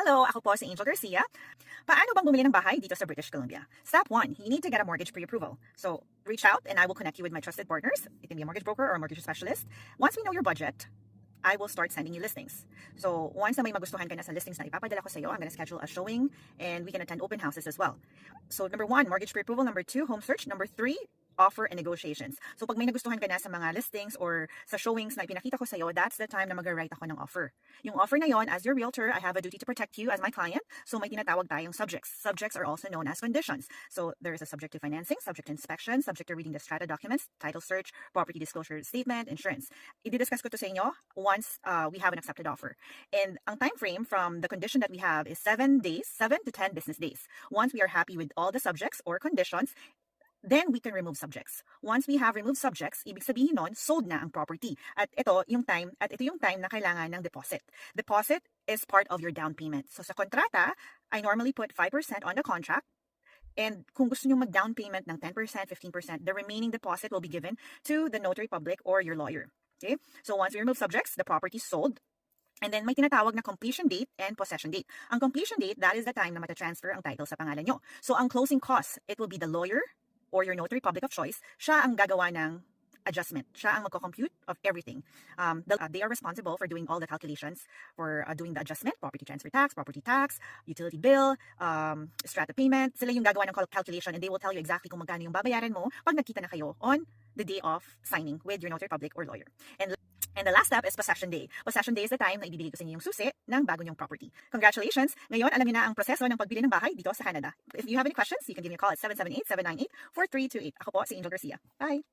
Hello, ako po si Angel Garcia. Paano bang bumili ng bahay dito sa British Columbia? Step 1, you need to get a mortgage pre-approval. So, reach out and I will connect you with my trusted partners. It can be a mortgage broker or a mortgage specialist. Once we know your budget, I will start sending you listings. So, once na may magustuhan ka na sa listings na ipapadala ko sa iyo, I'm going to schedule a showing and we can attend open houses as well. So, number 1, mortgage pre-approval. Number 2, home search. Number 3, offer and negotiations. So, pag may nagustuhan ka na sa mga listings or sa showings na ipinakita ko sa iyo, that's the time na mag-write ako ng offer. Yung offer na yon, as your realtor, I have a duty to protect you as my client. So, may tinatawag tayong subjects. Subjects are also known as conditions. So, there is a subject to financing, subject to inspection, subject to reading the strata documents, title search, property disclosure statement, insurance. I-discuss ko to sa inyo once we have an accepted offer. And ang time frame from the condition that we have is 7 days, 7 to 10 business days. Once we are happy with all the subjects or conditions, then we can remove subjects. Once we have removed subjects, ibig sabihin nun, sold na ang property. At ito yung time na kailangan ng deposit. Deposit is part of your down payment. So sa kontrata, I normally put 5% on the contract. And kung gusto nyo mag-down payment ng 10%, 15%, the remaining deposit will be given to the notary public or your lawyer. Okay? So once we remove subjects, the property is sold. And then may tinatawag na completion date and possession date. Ang completion date, that is the time na matatransfer ang title sa pangalan nyo. So ang closing cost, it will be the lawyer or your notary public of choice. Siya ang gagawa ng adjustment. Siya ang magko-compute of everything. They are responsible for doing all the calculations for doing the adjustment, property transfer tax, property tax, utility bill, strata payment. Sila yung gagawa ng calculation and they will tell you exactly kung magkano yung babayaran mo pag nagkita na kayo on the day of signing with your notary public or lawyer. And the last step is possession day. Possession day is the time na ibibigay ko sa inyo yung susi ng bago nyong property. Congratulations! Ngayon, alam niyo na ang proseso ng pagbili ng bahay dito sa Canada. If you have any questions, you can give me a call at 778-798-4328. Ako po si Angel Garcia. Bye!